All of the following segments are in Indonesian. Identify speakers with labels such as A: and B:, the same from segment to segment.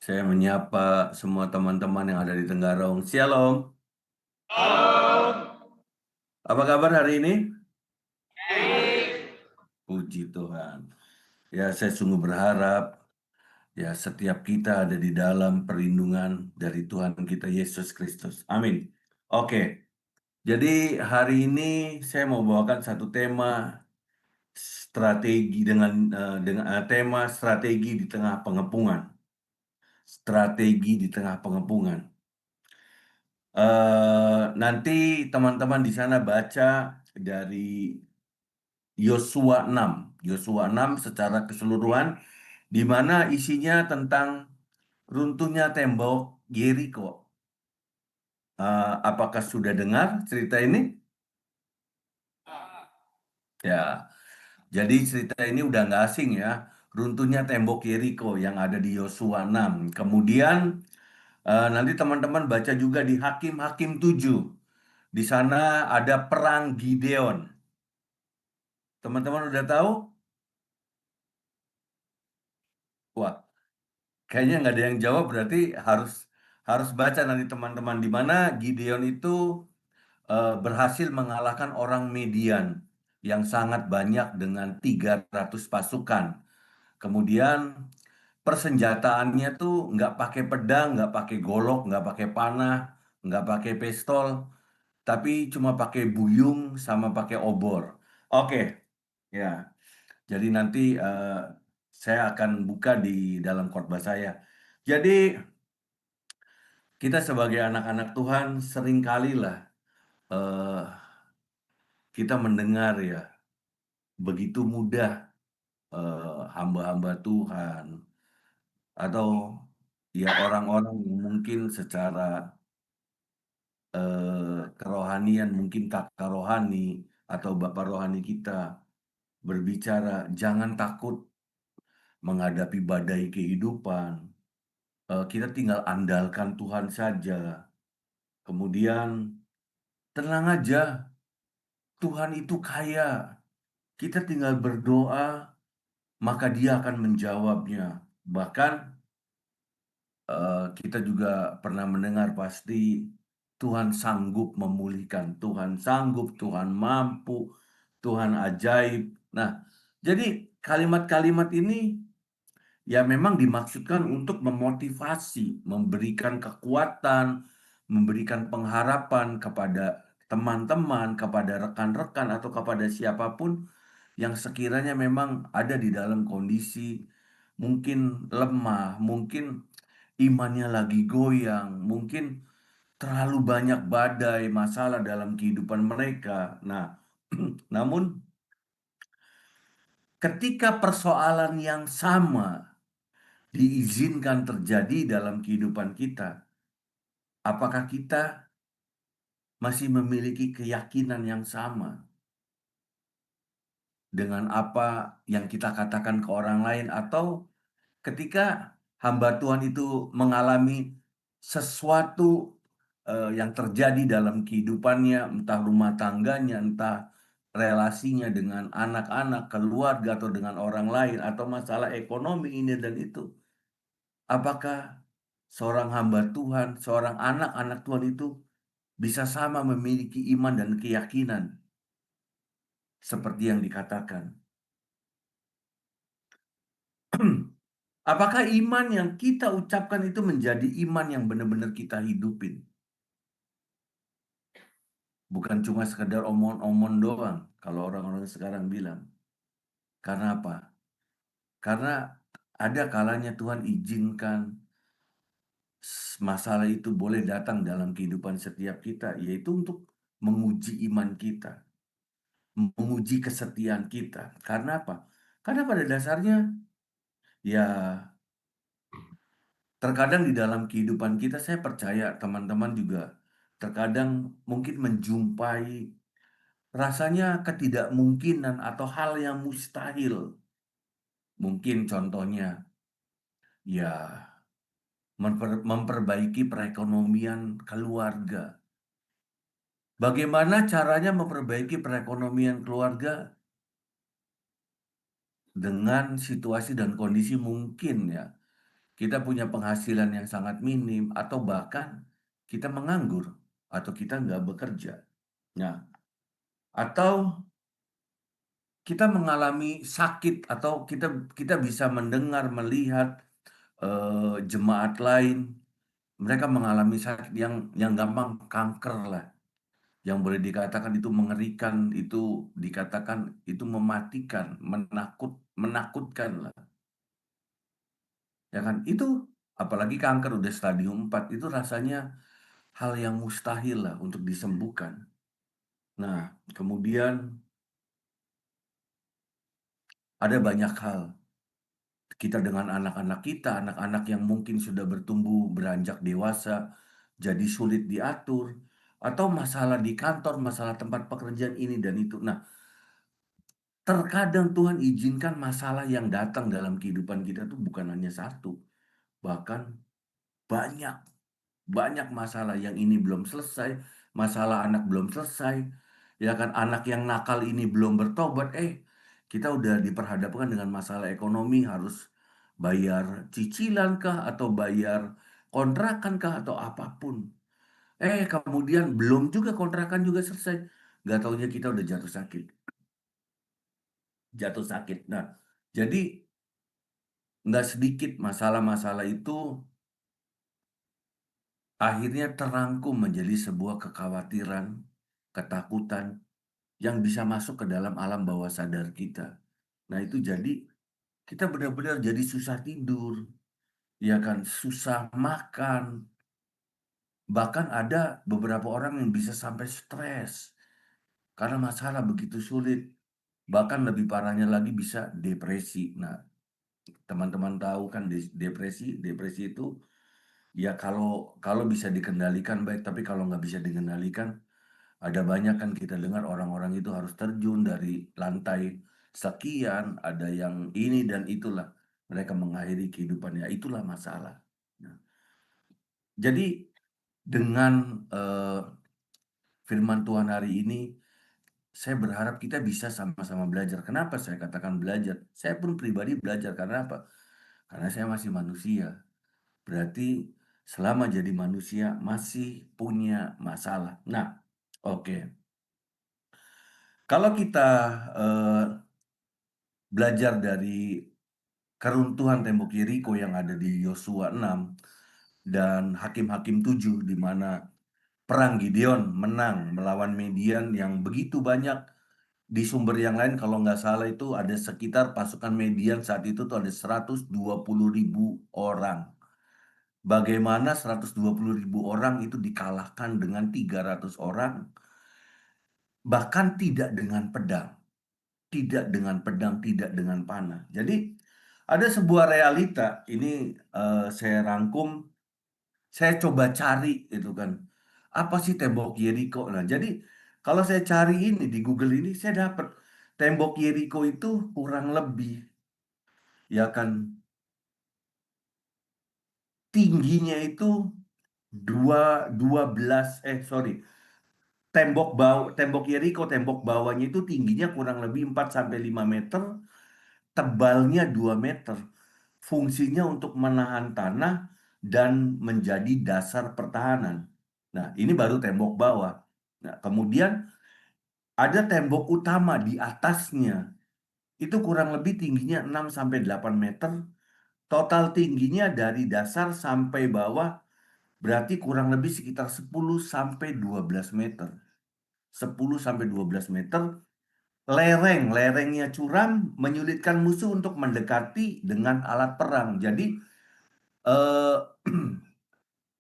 A: Saya menyapa semua teman-teman yang ada di Tenggarong. Shalom. Apa kabar hari ini? Puji Tuhan. Ya, saya sungguh berharap ya setiap kita ada di dalam perlindungan dari Tuhan kita Yesus Kristus. Amin. Oke. Jadi hari ini saya mau bawakan satu tema strategi dengan tema strategi di tengah pengepungan. Strategi di tengah pengepungan. Nanti teman-teman di sana baca dari Yosua 6. Yosua 6 secara keseluruhan di mana isinya tentang runtuhnya tembok Yeriko. Apakah sudah dengar cerita ini? Ya, jadi cerita ini udah nggak asing ya. Runtuhnya tembok Yeriko yang ada di Yosua 6. Kemudian nanti teman-teman baca juga di Hakim-Hakim 7. Di sana ada perang Gideon. Teman-teman udah tahu? Wah, kayaknya nggak ada yang jawab, berarti harus harus baca nanti teman-teman di mana Gideon itu berhasil mengalahkan orang Midian yang sangat banyak dengan 300 pasukan. Kemudian persenjataannya tuh nggak pakai pedang, nggak pakai golok, nggak pakai panah, nggak pakai pistol, tapi cuma pakai buyung sama pakai obor. Oke, ya. Jadi nanti saya akan buka di dalam khotbah saya. Jadi kita sebagai anak-anak Tuhan seringkalilah eh, kita mendengar ya begitu mudah hamba-hamba Tuhan atau ya orang-orang yang mungkin secara kerohanian mungkin kakak rohani atau bapak rohani kita berbicara jangan takut menghadapi badai kehidupan. Kita tinggal andalkan Tuhan saja. Kemudian tenang aja, Tuhan itu kaya. Kita tinggal berdoa, maka Dia akan menjawabnya. Bahkan kita juga pernah mendengar pasti Tuhan sanggup memulihkan, Tuhan sanggup, Tuhan mampu, Tuhan ajaib. Nah, jadi kalimat-kalimat ini ya memang dimaksudkan untuk memotivasi, memberikan kekuatan, memberikan pengharapan kepada teman-teman, kepada rekan-rekan atau kepada siapapun yang sekiranya memang ada di dalam kondisi mungkin lemah, mungkin imannya lagi goyang, mungkin terlalu banyak badai masalah dalam kehidupan mereka. Nah, namun ketika persoalan yang sama diizinkan terjadi dalam kehidupan kita, apakah kita masih memiliki keyakinan yang sama dengan apa yang kita katakan ke orang lain, atau ketika hamba Tuhan itu mengalami sesuatu yang terjadi dalam kehidupannya, entah rumah tangganya, entah relasinya dengan anak-anak, keluarga, atau dengan orang lain, atau masalah ekonomi ini dan itu. Apakah seorang hamba Tuhan, seorang anak-anak Tuhan itu bisa sama memiliki iman dan keyakinan seperti yang dikatakan? Apakah iman yang kita ucapkan itu menjadi iman yang benar-benar kita hidupin? Bukan cuma sekedar omong-omong doang, kalau orang-orang sekarang bilang. Karena apa? Karena ada kalanya Tuhan izinkan masalah itu boleh datang dalam kehidupan setiap kita, yaitu untuk menguji iman kita, menguji kesetiaan kita. Karena apa? Karena pada dasarnya, ya terkadang di dalam kehidupan kita, saya percaya teman-teman juga terkadang mungkin menjumpai rasanya ketidakmungkinan atau hal yang mustahil. Mungkin contohnya, ya memperbaiki perekonomian keluarga. Bagaimana caranya memperbaiki perekonomian keluarga dengan situasi dan kondisi mungkin ya kita punya penghasilan yang sangat minim, atau bahkan kita menganggur, atau kita nggak bekerja. Nah, atau kita mengalami sakit, atau kita bisa mendengar, melihat jemaat lain, mereka mengalami sakit yang gampang kanker lah, yang boleh dikatakan itu mengerikan, itu dikatakan itu mematikan, menakutkan lah, ya kan? Itu apalagi kanker udah stadium 4 itu rasanya hal yang mustahil lah untuk disembuhkan. Nah, kemudian ada banyak hal. Kita dengan anak-anak kita, anak-anak yang mungkin sudah bertumbuh beranjak dewasa, jadi sulit diatur, atau masalah di kantor, masalah tempat pekerjaan ini dan itu. Nah, terkadang Tuhan izinkan masalah yang datang dalam kehidupan kita tuh bukan hanya satu, bahkan banyak. Banyak masalah yang ini belum selesai, masalah anak belum selesai, ya kan, anak yang nakal ini belum bertobat, kita udah diperhadapkan dengan masalah ekonomi, harus bayar cicilan kah, atau bayar kontrakan kah, atau apapun. Kemudian belum juga kontrakan juga selesai, nggak taunya kita udah jatuh sakit. Jatuh sakit. Nah, jadi nggak sedikit masalah-masalah itu akhirnya terangkum menjadi sebuah kekhawatiran, ketakutan yang bisa masuk ke dalam alam bawah sadar kita. Nah, itu jadi kita benar-benar jadi susah tidur, ya kan, susah makan. Bahkan ada beberapa orang yang bisa sampai stres karena masalah begitu sulit. Bahkan lebih parahnya lagi bisa depresi. Nah, teman-teman tahu kan depresi, depresi itu ya kalau kalau bisa dikendalikan baik, tapi kalau nggak bisa dikendalikan, ada banyak kan kita dengar orang-orang itu harus terjun dari lantai sekian, ada yang ini dan itulah. Mereka mengakhiri kehidupannya. Itulah masalah. Nah, jadi dengan firman Tuhan hari ini, saya berharap kita bisa sama-sama belajar. Kenapa saya katakan belajar? Saya pun pribadi belajar. Karena apa? Karena saya masih manusia. Berarti selama jadi manusia masih punya masalah. Nah, oke. Kalau kita eh, belajar dari keruntuhan tembok Yeriko yang ada di Yosua 6 dan Hakim-Hakim 7, di mana perang Gideon menang melawan Median yang begitu banyak. Di sumber yang lain kalau nggak salah itu ada sekitar pasukan Median saat itu tuh ada 120.000 orang. Bagaimana 120.000 orang itu dikalahkan dengan 300 orang, bahkan tidak dengan pedang. Tidak dengan pedang, tidak dengan panah. Jadi ada sebuah realita, ini saya rangkum, saya coba cari itu kan. Apa sih tembok Yeriko? Nah, jadi kalau saya cari ini di Google ini, saya dapat tembok Yeriko itu kurang lebih, ya kan, tingginya itu 12, sorry, tembok Yeriko, tembok bawahnya itu tingginya kurang lebih 4 sampai 5 meter, tebalnya 2 meter. Fungsinya untuk menahan tanah dan menjadi dasar pertahanan. Nah, ini baru tembok bawah. Nah, kemudian ada tembok utama di atasnya. Itu kurang lebih tingginya 6 sampai 8 meter. Total tingginya dari dasar sampai bawah berarti kurang lebih sekitar 10 sampai 12 meter. 10 sampai 12 meter. Lerengnya curam menyulitkan musuh untuk mendekati dengan alat perang. Jadi eh,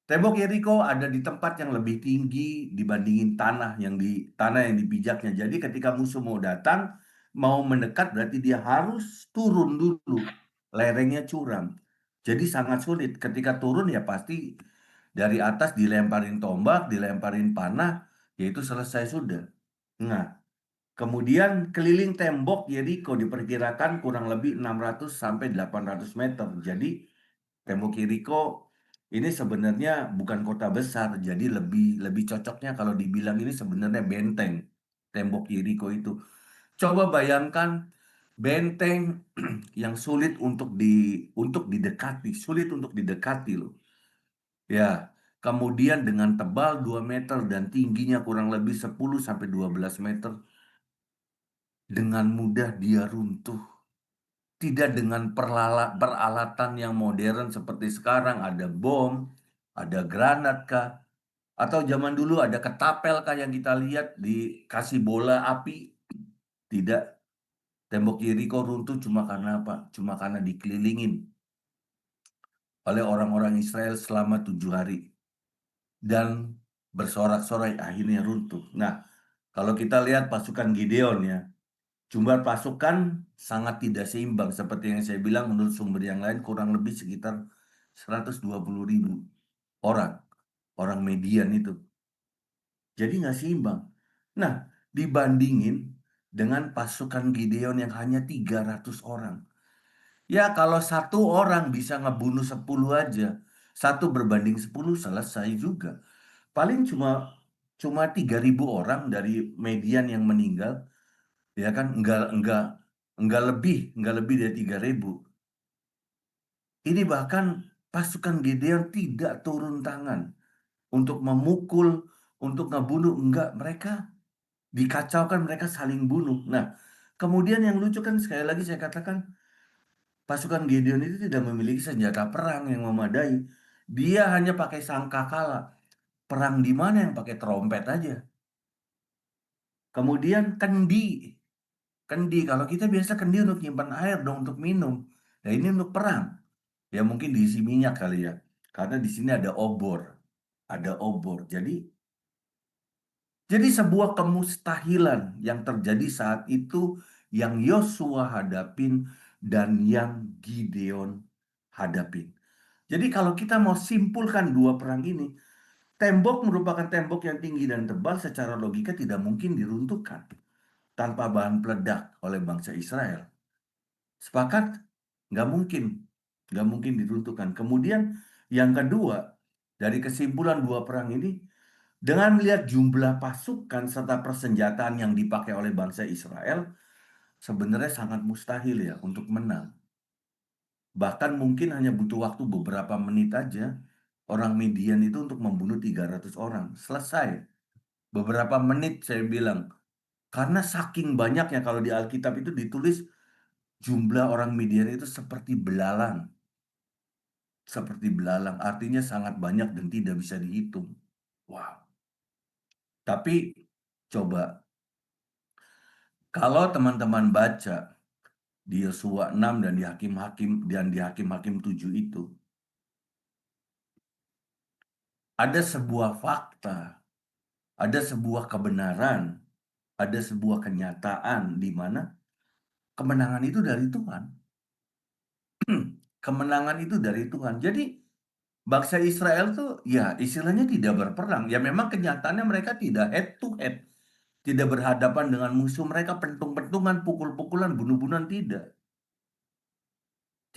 A: tembok Yeriko ada di tempat yang lebih tinggi dibandingin tanah yang dipijaknya. Jadi ketika musuh mau datang, mau mendekat berarti dia harus turun dulu. Lerengnya curam. Jadi sangat sulit. Ketika turun ya pasti dari atas dilemparin tombak, dilemparin panah, yaitu selesai sudah. Nah, kemudian keliling tembok Yeriko diperkirakan kurang lebih 600 sampai 800 meter. Jadi tembok Yeriko ini sebenarnya bukan kota besar, jadi lebih lebih cocoknya kalau dibilang ini sebenarnya benteng tembok Yeriko itu. Coba bayangkan benteng yang untuk didekati, sulit untuk didekati loh. Ya, kemudian dengan tebal 2 meter dan tingginya kurang lebih 10 sampai 12 meter, dengan mudah dia runtuh. Tidak dengan peralatan yang modern seperti sekarang, ada bom, ada granat kah, atau zaman dulu ada ketapel kah yang kita lihat dikasih bola api. Tidak, tembok Yeriko runtuh cuma karena apa? Cuma karena dikelilingin oleh orang-orang Israel selama 7 hari. Dan bersorak-sorai akhirnya runtuh. Nah, kalau kita lihat pasukan Gideon ya, jumlah pasukan sangat tidak seimbang. Seperti yang saya bilang, menurut sumber yang lain kurang lebih sekitar 120.000 orang. Orang median itu. Jadi nggak seimbang. Nah, dibandingin dengan pasukan Gideon yang hanya 300 orang. Ya, kalau satu orang bisa ngebunuh 10 aja, 1 berbanding 10 selesai juga. Paling cuma cuma 3.000 orang dari median yang meninggal, ya kan? Enggak lebih dari 3.000. Ini bahkan pasukan Gideon tidak turun tangan untuk memukul, untuk ngebunuh, enggak. Mereka dikacaukan, mereka saling bunuh. Nah, kemudian yang lucu kan sekali lagi saya katakan, pasukan Gideon itu tidak memiliki senjata perang yang memadai. Dia hanya pakai sangkakala. Perang di mana yang pakai trompet aja. Kemudian kendi. Kendi, kalau kita biasa kendi untuk nyimpan air dong, untuk minum. Nah, ini untuk perang. Ya mungkin diisi minyak kali ya. Karena di sini ada obor. Ada obor. Jadi sebuah kemustahilan yang terjadi saat itu, yang Yosua hadapin dan yang Gideon hadapin. Jadi kalau kita mau simpulkan dua perang ini, tembok merupakan tembok yang tinggi dan tebal, secara logika tidak mungkin diruntuhkan tanpa bahan peledak oleh bangsa Israel. Sepakat? Nggak mungkin. Nggak mungkin diruntuhkan. Kemudian yang kedua, dari kesimpulan dua perang ini, dengan melihat jumlah pasukan serta persenjataan yang dipakai oleh bangsa Israel, sebenarnya sangat mustahil ya untuk menang. Bahkan mungkin hanya butuh waktu beberapa menit aja, orang Midian itu untuk membunuh 300 orang. Selesai. Beberapa menit saya bilang. Karena saking banyaknya, kalau di Alkitab itu ditulis jumlah orang Midian itu seperti belalang. Seperti belalang, artinya sangat banyak dan tidak bisa dihitung. Wow. Tapi coba, kalau teman-teman baca di Yosua 6 dan di Hakim-Hakim dan di Hakim-Hakim 7 itu, ada sebuah fakta, ada sebuah kebenaran, ada sebuah kenyataan di mana kemenangan itu dari Tuhan. Kemenangan itu dari Tuhan. Jadi bangsa Israel tuh ya istilahnya tidak berperang. Ya memang kenyataannya mereka tidak head to head. Tidak berhadapan dengan musuh, mereka pentung-pentungan, pukul-pukulan, bunuh-bunuhan, tidak.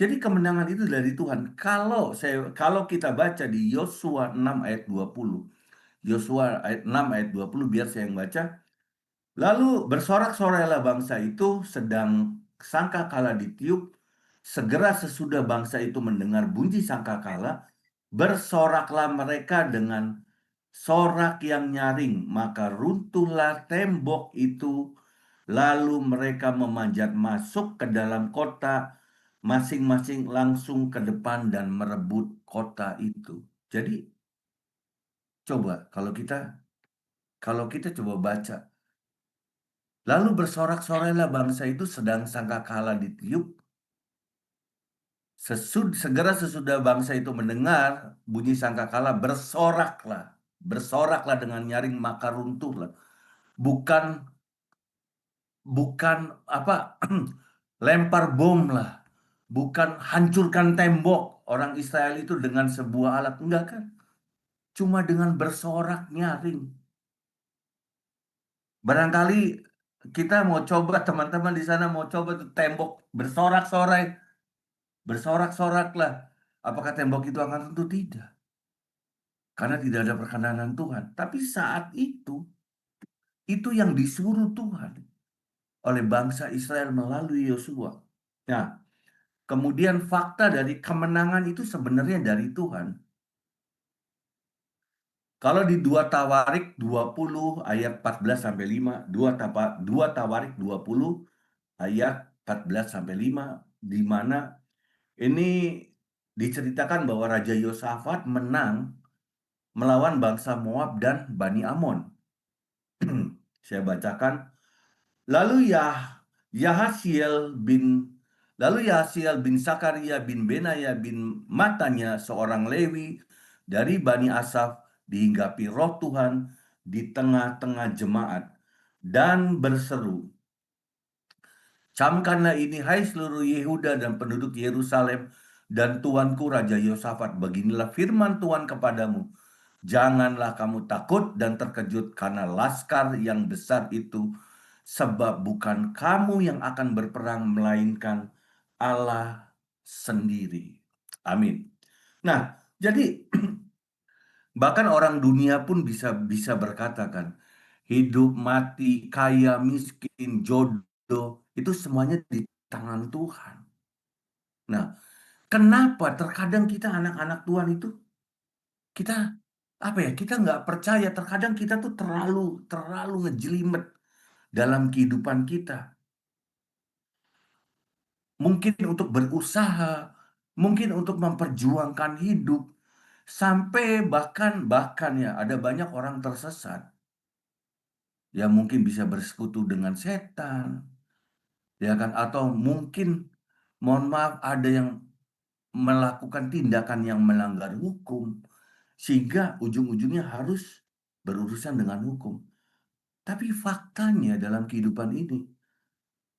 A: Jadi kemenangan itu dari Tuhan. Kalau kita baca di Yosua 6 ayat 20. Yosua 6 ayat 20, biar saya yang baca. Lalu bersorak-sorailah bangsa itu, sedang sangkakala ditiup. Segera sesudah bangsa itu mendengar bunyi sangkakala, bersoraklah mereka dengan sorak yang nyaring, maka runtuhlah tembok itu. Lalu mereka memanjat masuk ke dalam kota, masing-masing langsung ke depan dan merebut kota itu. Jadi coba kalau kita coba baca, lalu bersorak-sorailah bangsa itu sedang sangkakala ditiup. Segera sesudah bangsa itu mendengar bunyi sangkakala, bersoraklah. Bersoraklah dengan nyaring, maka runtuhlah. Bukan bukan apa lempar bom lah, bukan hancurkan tembok orang Israel itu dengan sebuah alat, enggak kan? Cuma dengan bersorak nyaring. Barangkali kita mau coba, teman-teman di sana mau coba tuh tembok bersorak-sorai, bersorak-sorak lah. Apakah tembok itu akan runtuh? Tidak, karena tidak ada perkenan Tuhan. Tapi saat itu yang disuruh Tuhan. oleh bangsa Israel melalui Yosua. Nah, kemudian fakta dari kemenangan itu sebenarnya dari Tuhan. Kalau di 2 Tawarik 20 ayat 14 sampai 5, 2 Tawarik 20 ayat 14 sampai 5, di mana ini diceritakan bahwa Raja Yosafat menang melawan bangsa Moab dan Bani Amon. Saya bacakan. Lalu Yahasiel bin Lalu Yahasiel bin Sakaria bin Benaya bin Matanya, seorang Lewi dari Bani Asaf, dihinggapi roh Tuhan di tengah-tengah jemaat dan berseru, "Camkanlah ini, hai seluruh Yehuda dan penduduk Yerusalem dan tuanku Raja Yosafat, beginilah firman Tuhan kepadamu. Janganlah kamu takut dan terkejut karena laskar yang besar itu, sebab bukan kamu yang akan berperang, melainkan Allah sendiri." Amin. Nah, jadi bahkan orang dunia pun bisa bisa berkata kan, hidup, mati, kaya, miskin, jodoh, itu semuanya di tangan Tuhan. Nah, kenapa terkadang kita anak-anak Tuhan itu kita apa ya, kita nggak percaya, terkadang kita tuh terlalu terlalu ngejelimet dalam kehidupan kita. Mungkin untuk berusaha, mungkin untuk memperjuangkan hidup, sampai bahkan bahkan ya ada banyak orang tersesat yang mungkin bisa bersekutu dengan setan, ya kan? Atau mungkin, mohon maaf, ada yang melakukan tindakan yang melanggar hukum, sehingga ujung-ujungnya harus berurusan dengan hukum. Tapi faktanya dalam kehidupan ini,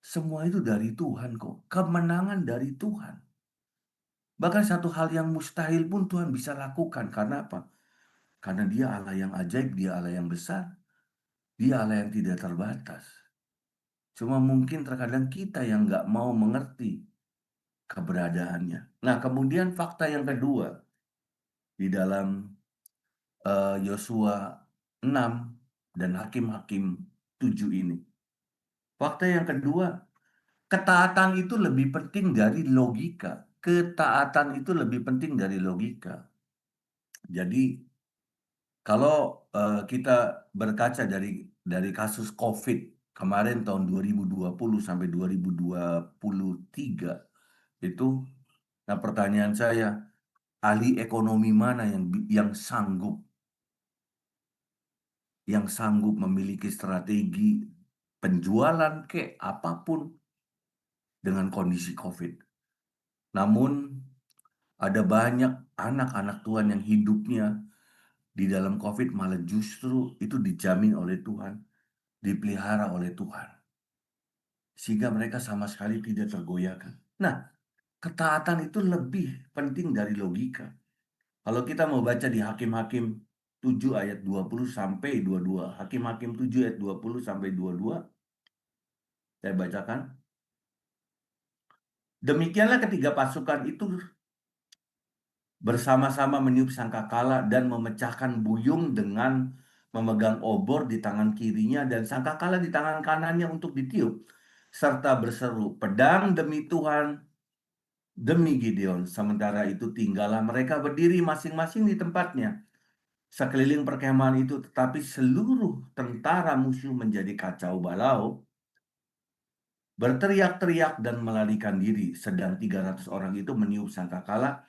A: semua itu dari Tuhan kok. Kemenangan dari Tuhan. Bahkan satu hal yang mustahil pun Tuhan bisa lakukan. Karena apa? Karena Dia Allah yang ajaib, Dia Allah yang besar, Dia Allah yang tidak terbatas. Cuma mungkin terkadang kita yang nggak mau mengerti keberadaannya. Nah, kemudian fakta yang kedua di dalam Yosua 6 dan Hakim-Hakim 7 ini. Fakta yang kedua, ketaatan itu lebih penting dari logika. Ketaatan itu lebih penting dari logika. Jadi, kalau kita berkaca dari kasus COVID kemarin tahun 2020 sampai 2023 itu, nah pertanyaan saya, ahli ekonomi mana yang sanggup memiliki strategi penjualan ke apapun dengan kondisi COVID? Namun ada banyak anak-anak Tuhan yang hidupnya di dalam COVID malah justru itu dijamin oleh Tuhan, dipelihara oleh Tuhan, sehingga mereka sama sekali tidak tergoyahkan. Nah, ketaatan itu lebih penting dari logika. Kalau kita mau baca di Hakim-Hakim 7 ayat 20 sampai 22, Hakim-Hakim 7 ayat 20 sampai 22, saya bacakan. Demikianlah ketiga pasukan itu bersama-sama meniup sangkakala dan memecahkan buyung dengan memegang obor di tangan kirinya dan sangkakala di tangan kanannya untuk ditiup, serta berseru, "Pedang demi Tuhan, demi Gideon." Sementara itu tinggallah mereka berdiri masing-masing di tempatnya sekeliling perkemahan itu, tetapi seluruh tentara musuh menjadi kacau balau, berteriak-teriak dan melarikan diri, sedang 300 orang itu meniup sangkakala.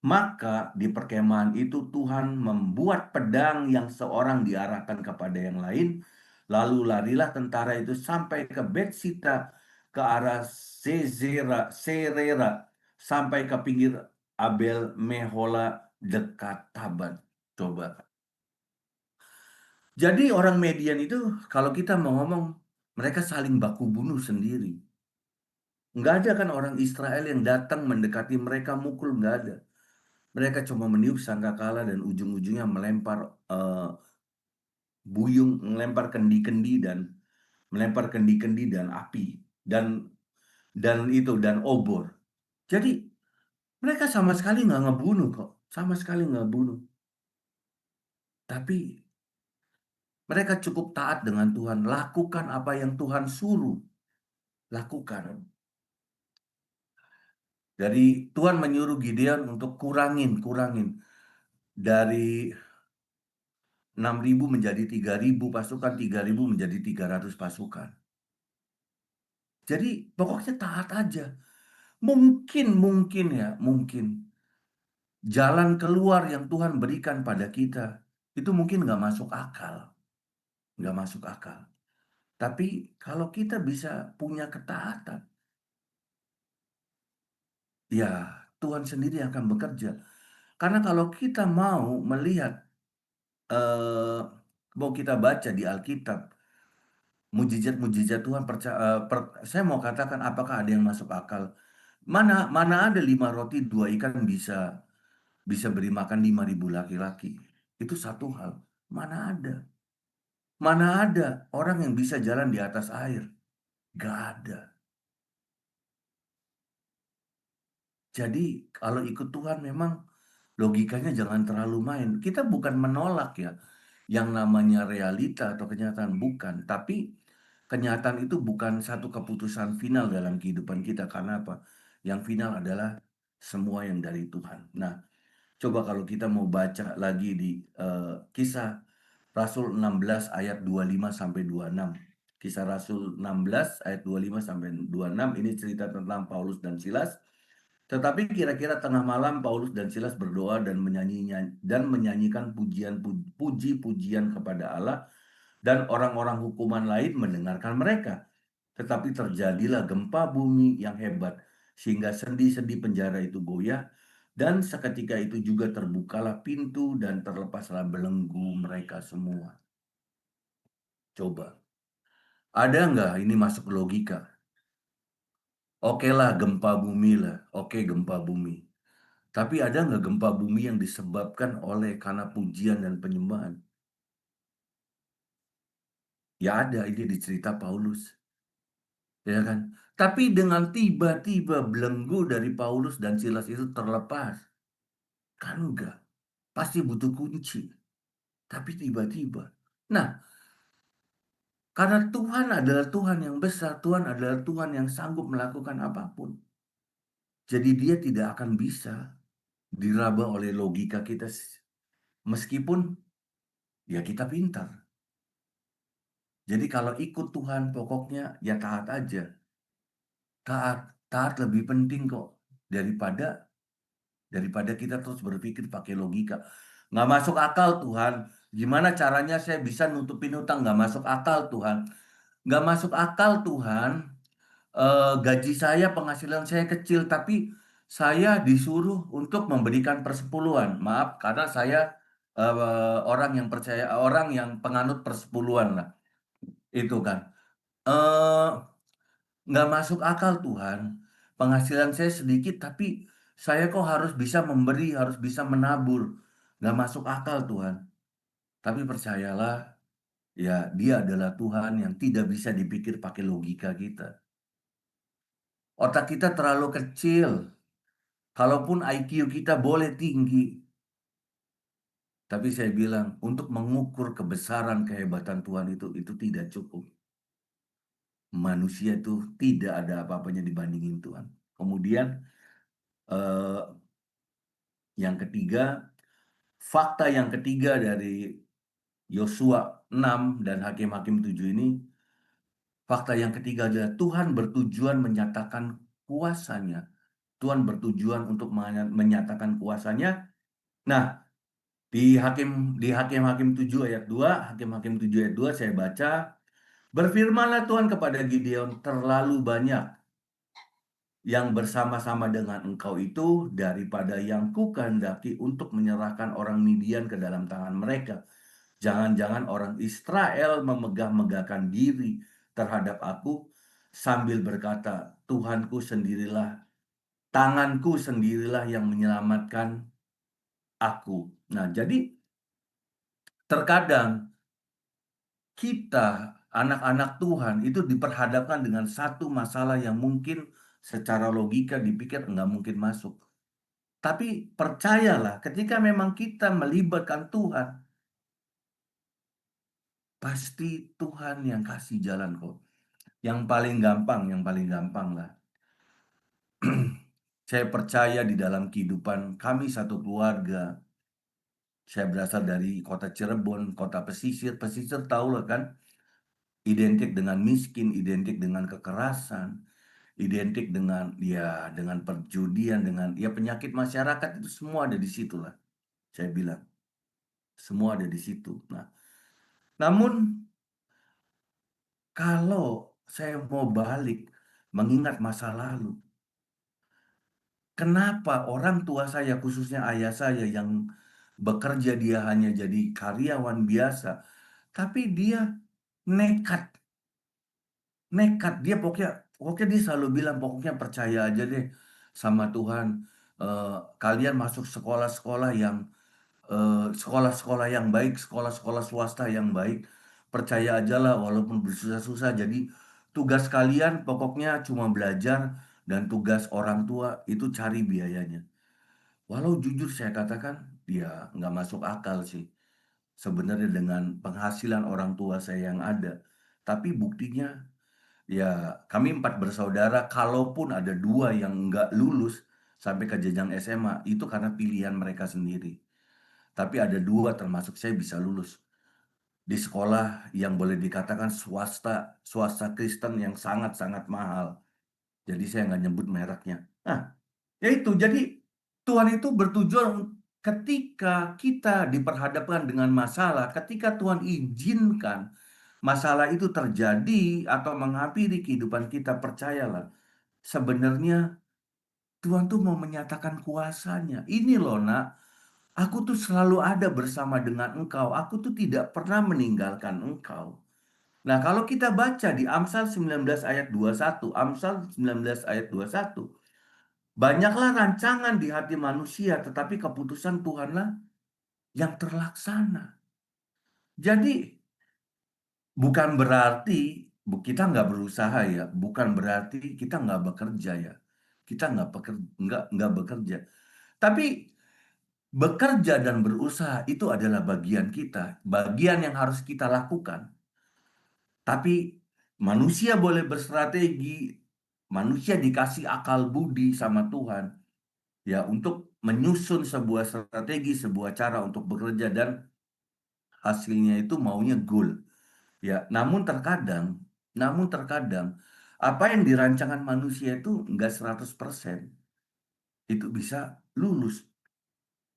A: Maka di perkemahan itu Tuhan membuat pedang yang seorang diarahkan kepada yang lain, lalu larilah tentara itu sampai ke Betsita, ke arah Serera, sampai ke pinggir Abel Mehola dekat Taban. Coba. Jadi orang Median itu, kalau kita mau ngomong, mereka saling baku bunuh sendiri. Nggak ada kan orang Israel yang datang mendekati mereka, mukul, nggak ada. Mereka cuma meniup sangkakala dan ujung-ujungnya melempar buyung, melempar kendi-kendi dan api dan dan obor. Jadi mereka sama sekali nggak ngebunuh kok, sama sekali nggak bunuh. Tapi mereka cukup taat dengan Tuhan, lakukan apa yang Tuhan suruh. lakukan. Jadi Tuhan menyuruh Gideon untuk kurangin dari 6.000 menjadi 3.000 pasukan, 3.000 menjadi 300 pasukan. Jadi pokoknya taat aja. Mungkin ya, mungkin jalan keluar yang Tuhan berikan pada kita itu mungkin nggak masuk akal, nggak masuk akal. Tapi kalau kita bisa punya ketaatan, ya Tuhan sendiri akan bekerja. Karena kalau kita mau melihat, eh, mau kita baca di Alkitab, mujizat-mujizat Tuhan, saya mau katakan apakah ada yang masuk akal? Mana mana ada 5 roti 2 ikan bisa beri makan 5.000 laki-laki. Itu satu hal. Mana ada? Mana ada orang yang bisa jalan di atas air? Gak ada. Jadi kalau ikut Tuhan memang logikanya jangan terlalu main. Kita bukan menolak ya yang namanya realita atau kenyataan, bukan. Tapi kenyataan itu bukan satu keputusan final dalam kehidupan kita. Karena apa? Yang final adalah semua yang dari Tuhan. Nah, coba kalau kita mau baca lagi di Kisah Rasul 16 ayat 25 sampai 26. Kisah Rasul 16 ayat 25 sampai 26 ini cerita tentang Paulus dan Silas. Tetapi kira-kira tengah malam Paulus dan Silas berdoa dan menyanyikan puji-pujian kepada Allah, dan orang-orang hukuman lain mendengarkan mereka. Tetapi terjadilah gempa bumi yang hebat sehingga sendi-sendi penjara itu goyah, dan seketika itu juga terbukalah pintu dan terlepaslah belenggu mereka semua. Coba, ada nggak ini masuk logika? Oke lah gempa bumi lah, oke gempa bumi. Tapi ada nggak gempa bumi yang disebabkan oleh karena pujian dan penyembahan? Ya ada, ini di cerita Paulus. Ya kan? Tapi dengan tiba-tiba belenggu dari Paulus dan Silas itu terlepas. Kan enggak. Pasti butuh kunci. Tapi tiba-tiba. Nah, karena Tuhan adalah Tuhan yang besar. Tuhan adalah Tuhan yang sanggup melakukan apapun. Jadi dia tidak akan bisa diraba oleh logika kita. Meskipun ya kita pintar. Jadi kalau ikut Tuhan pokoknya ya taat aja. Taat, taat lebih penting kok daripada daripada kita terus berpikir pakai logika. Nggak masuk akal Tuhan. Gimana caranya saya bisa nutupin utang? Nggak masuk akal Tuhan. Nggak masuk akal Tuhan. Gaji saya, penghasilan saya kecil, tapi saya disuruh untuk memberikan persepuluhan. Maaf, karena saya orang yang percaya, orang yang penganut persepuluhan lah. Itu kan. Eh, nggak masuk akal Tuhan. Penghasilan saya sedikit, tapi saya kok harus bisa memberi, harus bisa menabur. Nggak masuk akal Tuhan. Tapi percayalah, ya dia adalah Tuhan yang tidak bisa dipikir pakai logika kita. Otak kita terlalu kecil. Kalaupun IQ kita boleh tinggi, tapi saya bilang untuk mengukur kebesaran kehebatan Tuhan itu tidak cukup. Manusia itu tidak ada apa-apanya dibandingin Tuhan. Kemudian eh, yang ketiga, fakta yang ketiga dari Yosua 6 dan Hakim-Hakim 7 ini, fakta yang ketiga adalah Tuhan bertujuan menyatakan kuasanya. Tuhan bertujuan untuk menyatakan kuasanya. Nah, di Hakim-Hakim 7 ayat 2, Hakim-Hakim 7 ayat 2 saya baca, berfirmanlah Tuhan kepada Gideon, terlalu banyak yang bersama-sama dengan engkau itu daripada yang kukehendaki untuk menyerahkan orang Midian ke dalam tangan mereka. Jangan-jangan orang Israel memegah-megahkan diri terhadap aku sambil berkata, Tuhanku sendirilah, tanganku sendirilah yang menyelamatkan aku. Nah, jadi terkadang kita, anak-anak Tuhan, itu diperhadapkan dengan satu masalah yang mungkin secara logika dipikir nggak mungkin masuk. Tapi percayalah, ketika memang kita melibatkan Tuhan, pasti Tuhan yang kasih jalan kok. yang paling gampang lah. Saya percaya di dalam kehidupan kami satu keluarga. Saya berasal dari kota Cirebon, kota pesisir. Pesisir tahu lah kan, identik dengan miskin, identik dengan kekerasan, identik dengan dengan perjudian, dengan penyakit masyarakat itu semua ada di situ lah. Saya bilang semua ada di situ. Nah, namun kalau saya mau balik mengingat masa lalu, kenapa orang tua saya, khususnya ayah saya yang bekerja, dia hanya jadi karyawan biasa, tapi dia nekat, nekat. Dia pokoknya, pokoknya dia selalu bilang, pokoknya percaya aja deh sama Tuhan. Kalian masuk sekolah-sekolah yang sekolah-sekolah yang baik, sekolah-sekolah swasta yang baik. Percaya aja lah walaupun bersusah-susah. Jadi tugas kalian pokoknya cuma belajar dan tugas orang tua itu cari biayanya. Walau jujur saya katakan, ya nggak masuk akal sih. Sebenarnya dengan penghasilan orang tua saya yang ada. Tapi buktinya, ya kami 4 bersaudara, kalaupun ada 2 yang nggak lulus sampai ke jenjang SMA, itu karena pilihan mereka sendiri. Tapi ada 2 termasuk saya bisa lulus di sekolah yang boleh dikatakan swasta, swasta Kristen yang sangat-sangat mahal. Jadi saya nggak nyebut mereknya. Nah, ya itu. Jadi Tuhan itu bertujuan ketika kita diperhadapkan dengan masalah, ketika Tuhan izinkan masalah itu terjadi atau menghampiri kehidupan kita, percayalah, sebenarnya Tuhan tuh mau menyatakan kuasanya. Ini loh nak, aku tuh selalu ada bersama dengan engkau. Aku tuh tidak pernah meninggalkan engkau. Nah, kalau kita baca di Amsal 19 ayat 21, Amsal 19 ayat 21, banyaklah rancangan di hati manusia, tetapi keputusan Tuhanlah yang terlaksana. Jadi, bukan berarti kita nggak berusaha ya, bukan berarti kita nggak bekerja ya. Kita nggak bekerja. Tapi bekerja dan berusaha itu adalah bagian kita, bagian yang harus kita lakukan. Tapi manusia boleh berstrategi, manusia dikasih akal budi sama Tuhan ya untuk menyusun sebuah strategi, sebuah cara untuk bekerja dan hasilnya itu maunya goal. Ya, namun terkadang apa yang dirancangkan manusia itu enggak 100% itu bisa lulus.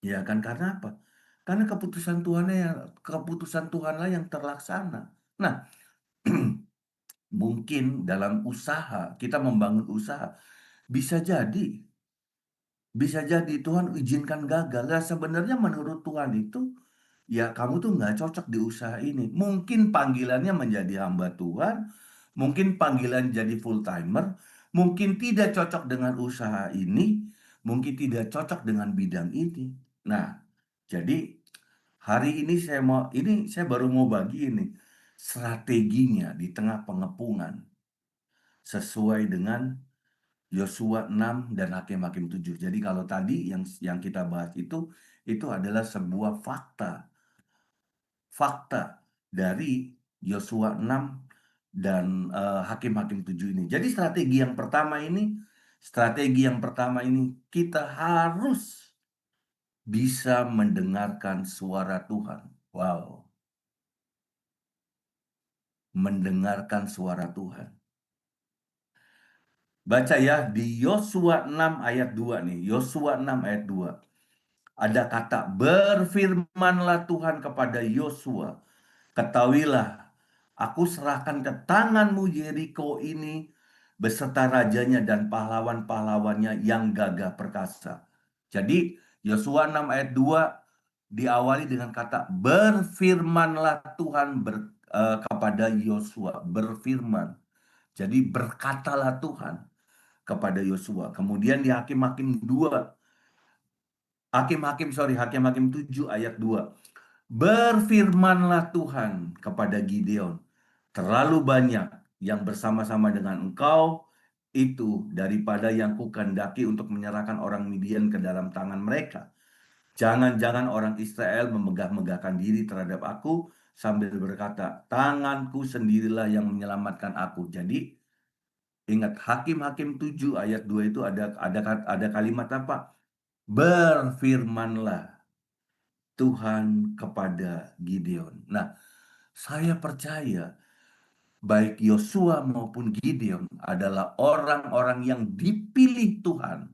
A: Ya kan, karena apa? Karena keputusan Tuhanlah yang terlaksana. Nah, mungkin dalam usaha, kita membangun usaha, bisa jadi bisa jadi Tuhan izinkan gagal. Nah, sebenarnya menurut Tuhan itu, ya kamu tuh nggak cocok di usaha ini. Mungkin panggilannya menjadi hamba Tuhan, mungkin panggilan jadi full timer, mungkin tidak cocok dengan usaha ini, mungkin tidak cocok dengan bidang ini. Nah, jadi hari ini saya baru mau bagi ini strateginya di tengah pengepungan sesuai dengan Yosua 6 dan Hakim-Hakim 7. Jadi kalau tadi yang kita bahas itu adalah sebuah fakta. Fakta dari Yosua 6 dan Hakim-Hakim 7 ini. Jadi strategi yang pertama ini kita harus bisa mendengarkan suara Tuhan. Wow, mendengarkan suara Tuhan. Baca ya di Yosua 6 ayat 2 nih. Yosua 6 ayat 2. Ada kata, berfirmanlah Tuhan kepada Yosua, ketahuilah, aku serahkan ke tanganmu Yeriko ini beserta rajanya dan pahlawan-pahlawannya yang gagah perkasa. Jadi Yosua 6 ayat 2 diawali dengan kata berfirmanlah Tuhan kepada Yosua, berfirman. Jadi berkatalah Tuhan kepada Yosua. Kemudian di Hakim-Hakim 2, Hakim-Hakim 7 ayat 2. Berfirmanlah Tuhan kepada Gideon, terlalu banyak yang bersama-sama dengan engkau itu daripada yang kukendaki untuk menyerahkan orang Midian ke dalam tangan mereka. Jangan-jangan orang Israel memegah-megahkan diri terhadap aku sambil berkata, tanganku sendirilah yang menyelamatkan aku. Jadi Ingat Hakim-Hakim 7 ayat 2 itu ada kalimat apa? Berfirmanlah Tuhan kepada Gideon. Nah, saya percaya baik Yosua maupun Gideon adalah orang-orang yang dipilih Tuhan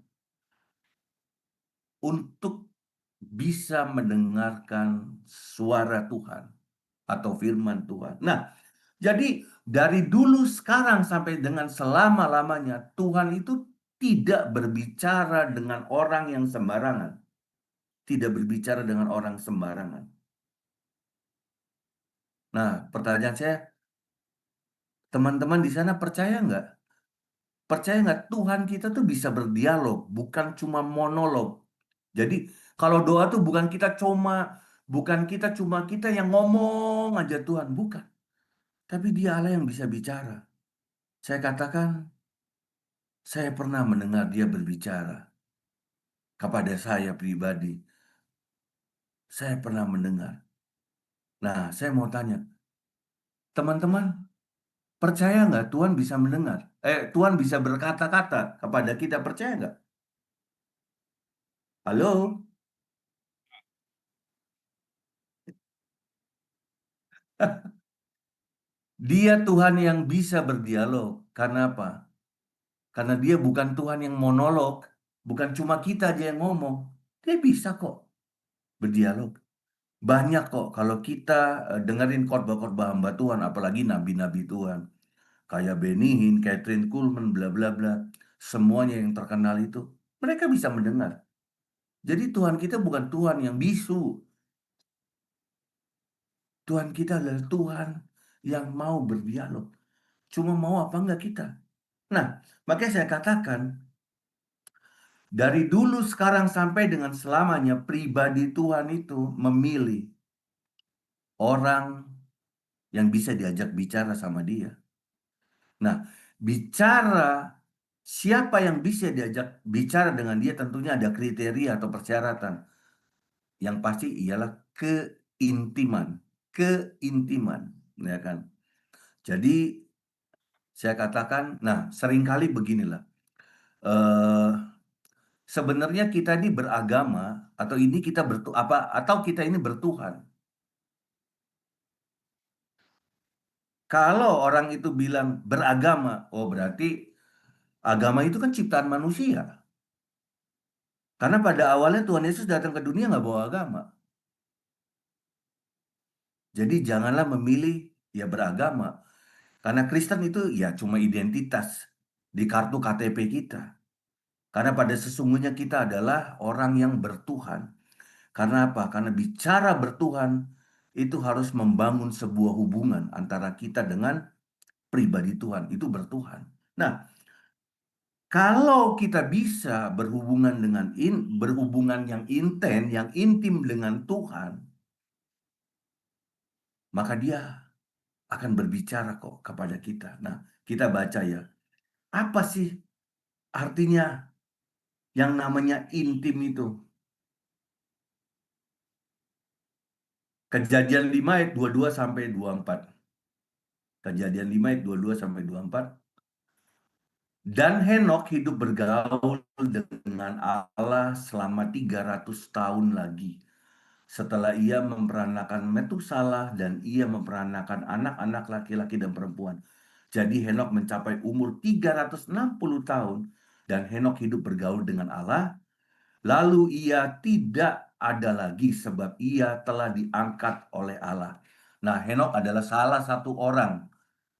A: untuk bisa mendengarkan suara Tuhan atau firman Tuhan. Nah, jadi dari dulu sekarang sampai dengan selama-lamanya Tuhan itu tidak berbicara dengan orang yang sembarangan. Tidak berbicara dengan orang sembarangan. Nah, pertanyaan saya, teman-teman di sana percaya nggak? Percaya nggak Tuhan kita tuh bisa berdialog, bukan cuma monolog. Jadi kalau doa tuh bukan kita yang ngomong aja Tuhan, bukan. Tapi Dia Allah yang bisa bicara. Saya katakan, saya pernah mendengar Dia berbicara kepada saya pribadi. Saya pernah mendengar. Nah, saya mau tanya, teman-teman, percaya nggak Tuhan bisa mendengar? Tuhan bisa berkata-kata kepada kita, percaya nggak? Halo? Dia Tuhan yang bisa berdialog. Karena apa? Karena dia bukan Tuhan yang monolog. Bukan cuma kita aja yang ngomong. Dia bisa kok berdialog. Banyak kok kalau kita dengerin khotbah-khotbah hamba Tuhan, apalagi nabi-nabi Tuhan. Kayak Benny Hinn, Catherine Kuhlman, bla bla bla. Semuanya yang terkenal itu. Mereka bisa mendengar. Jadi Tuhan kita bukan Tuhan yang bisu. Tuhan kita adalah Tuhan yang mau berdialog. Cuma mau apa enggak kita. Nah, makanya saya katakan, dari dulu sekarang sampai dengan selamanya, pribadi Tuhan itu memilih orang yang bisa diajak bicara sama dia. Nah, bicara siapa yang bisa diajak bicara dengan dia tentunya ada kriteria atau persyaratan. Yang pasti ialah keintiman. Keintiman, ya kan? Jadi saya katakan, nah seringkali beginilah. eh Sebenarnya kita ini beragama atau ini kita atau kita ini bertuhan. Kalau orang itu bilang beragama, oh berarti agama itu kan ciptaan manusia. Karena pada awalnya Tuhan Yesus datang ke dunia nggak bawa agama. Jadi janganlah memilih ya beragama. Karena Kristen itu ya cuma identitas di kartu KTP kita. Karena pada sesungguhnya kita adalah orang yang bertuhan. Karena apa? Karena bicara bertuhan itu harus membangun sebuah hubungan antara kita dengan pribadi Tuhan. Itu bertuhan. Nah, kalau kita bisa berhubungan yang intens, yang intim dengan Tuhan, maka Dia akan berbicara kok kepada kita. Nah, kita baca ya. Apa sih artinya yang namanya intim itu? Kejadian 5 ayat 22 sampai 24. Kejadian 5 ayat 22 sampai 24. Dan Henokh hidup bergaul dengan Allah selama 300 tahun lagi. Setelah ia memperanakan Metusalah dan ia memperanakan anak-anak laki-laki dan perempuan. Jadi Henokh mencapai umur 360 tahun dan Henokh hidup bergaul dengan Allah. Lalu ia tidak ada lagi sebab ia telah diangkat oleh Allah. Nah, Henokh adalah salah satu orang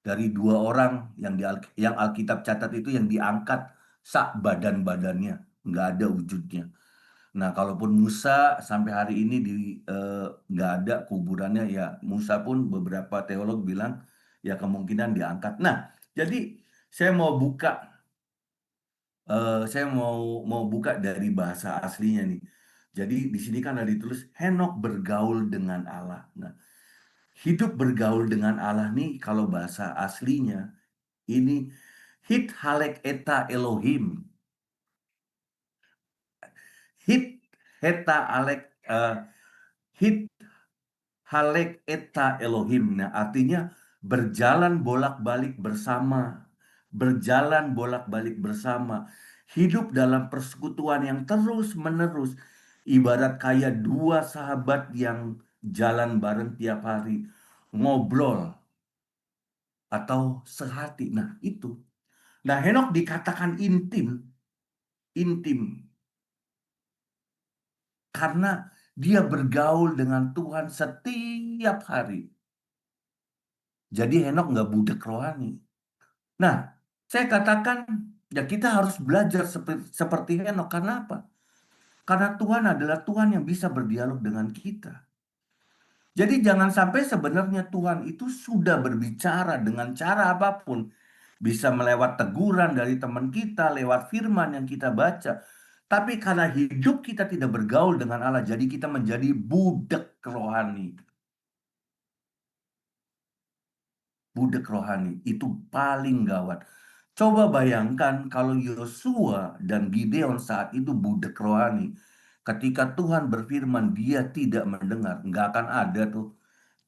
A: dari dua orang yang Alkitab catat itu yang diangkat sak badan-badannya, nggak ada wujudnya. Nah, kalaupun Musa sampai hari ini nggak ada kuburannya, ya Musa pun beberapa teolog bilang ya kemungkinan diangkat. Nah, jadi saya mau buka, saya mau buka dari bahasa aslinya nih. Jadi di sini kan ada ditulis Henokh bergaul dengan Allah. Nah, hidup bergaul dengan Allah nih kalau bahasa aslinya ini hit halek eta Elohim. Hit heta alek hit halek eta Elohim. Nah, artinya berjalan bolak-balik bersama berjalan bolak-balik bersama, hidup dalam persekutuan yang terus-menerus, ibarat kayak dua sahabat yang jalan bareng tiap hari, ngobrol atau sehati. Nah, itu. Nah, Henokh dikatakan intim, intim karena dia bergaul dengan Tuhan setiap hari. Jadi Henokh nggak budak rohani. Nah, saya katakan ya kita harus belajar seperti Henokh. Karena apa? Karena Tuhan adalah Tuhan yang bisa berdialog dengan kita. Jadi jangan sampai sebenarnya Tuhan itu sudah berbicara dengan cara apapun. Bisa melewat teguran dari teman kita, lewat firman yang kita baca. Tapi karena hidup kita tidak bergaul dengan Allah, jadi kita menjadi budak rohani. Budak rohani itu paling gawat. Coba bayangkan kalau Yosua dan Gideon saat itu budak rohani. Ketika Tuhan berfirman, dia tidak mendengar. Nggak akan ada tuh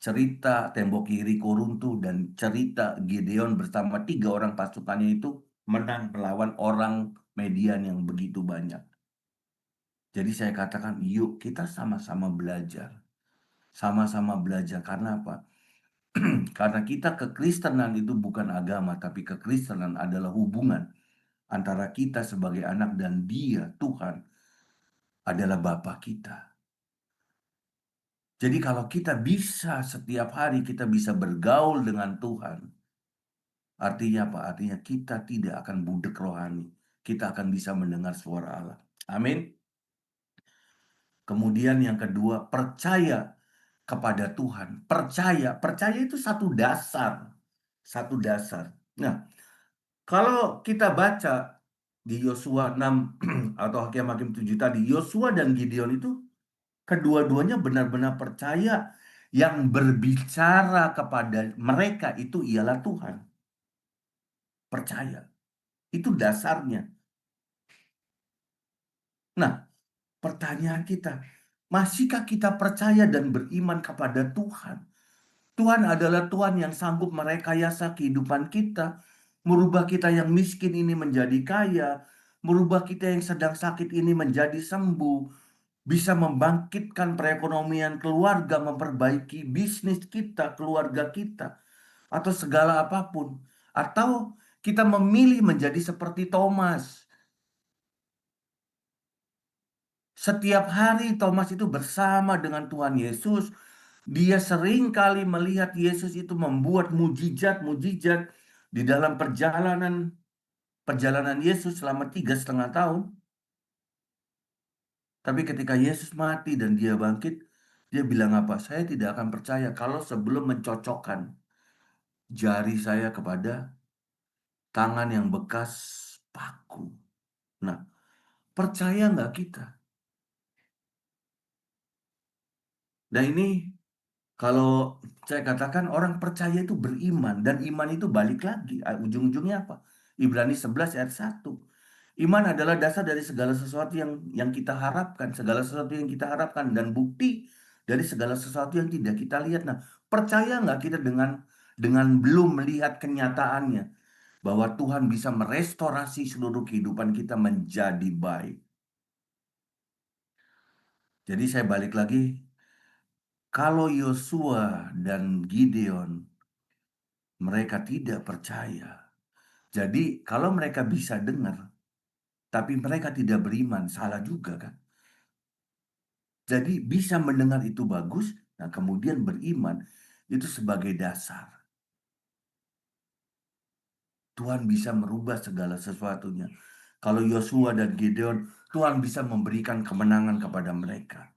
A: cerita tembok Yeriko runtuh dan cerita Gideon bersama 3 orang pasukannya itu menang melawan orang Median yang begitu banyak. Jadi saya katakan, yuk kita sama-sama belajar. Sama-sama belajar. Karena apa? Karena kita kekristenan itu bukan agama, tapi kekristenan adalah hubungan antara kita sebagai anak dan Dia, Tuhan, adalah Bapa kita. Jadi kalau kita bisa setiap hari kita bisa bergaul dengan Tuhan, artinya apa? Artinya kita tidak akan budak rohani. Kita akan bisa mendengar suara Allah. Amin. Kemudian yang kedua, percaya kepada Tuhan. Percaya itu satu dasar. Satu dasar. Nah, kalau kita baca di Yosua 6 atau Hakim-Hakim 7 tadi, Yosua dan Gideon itu kedua-duanya benar-benar percaya yang berbicara kepada mereka itu ialah Tuhan. Percaya. Itu dasarnya. Nah, pertanyaan kita, masihkah kita percaya dan beriman kepada Tuhan? Tuhan adalah Tuhan yang sanggup merekayasa kehidupan kita, merubah kita yang miskin ini menjadi kaya, merubah kita yang sedang sakit ini menjadi sembuh, bisa membangkitkan perekonomian keluarga, memperbaiki bisnis kita, keluarga kita, atau segala apapun. Atau kita memilih menjadi seperti Thomas. Setiap hari Thomas itu bersama dengan Tuhan Yesus. Dia sering kali melihat Yesus itu membuat mujizat-mujizat di dalam perjalanan Yesus selama 3,5 tahun. Tapi ketika Yesus mati dan dia bangkit, dia bilang apa? Saya tidak akan percaya kalau sebelum mencocokkan jari saya kepada tangan yang bekas paku. Nah, percaya nggak kita? Nah ini kalau saya katakan orang percaya itu beriman. Dan iman itu balik lagi. Ujung-ujungnya apa? Ibrani 11 ayat 1. Iman adalah dasar dari segala sesuatu yang kita harapkan. Segala sesuatu yang kita harapkan. Dan bukti dari segala sesuatu yang tidak kita lihat. Nah, percaya nggak kita dengan belum melihat kenyataannya? Bahwa Tuhan bisa merestorasi seluruh kehidupan kita menjadi baik. Jadi saya balik lagi. Kalau Yosua dan Gideon mereka tidak percaya. Jadi kalau mereka bisa dengar, tapi mereka tidak beriman, salah juga kan? Jadi bisa mendengar itu bagus, nah kemudian beriman, itu sebagai dasar. Tuhan bisa merubah segala sesuatunya. Kalau Yosua dan Gideon, Tuhan bisa memberikan kemenangan kepada mereka.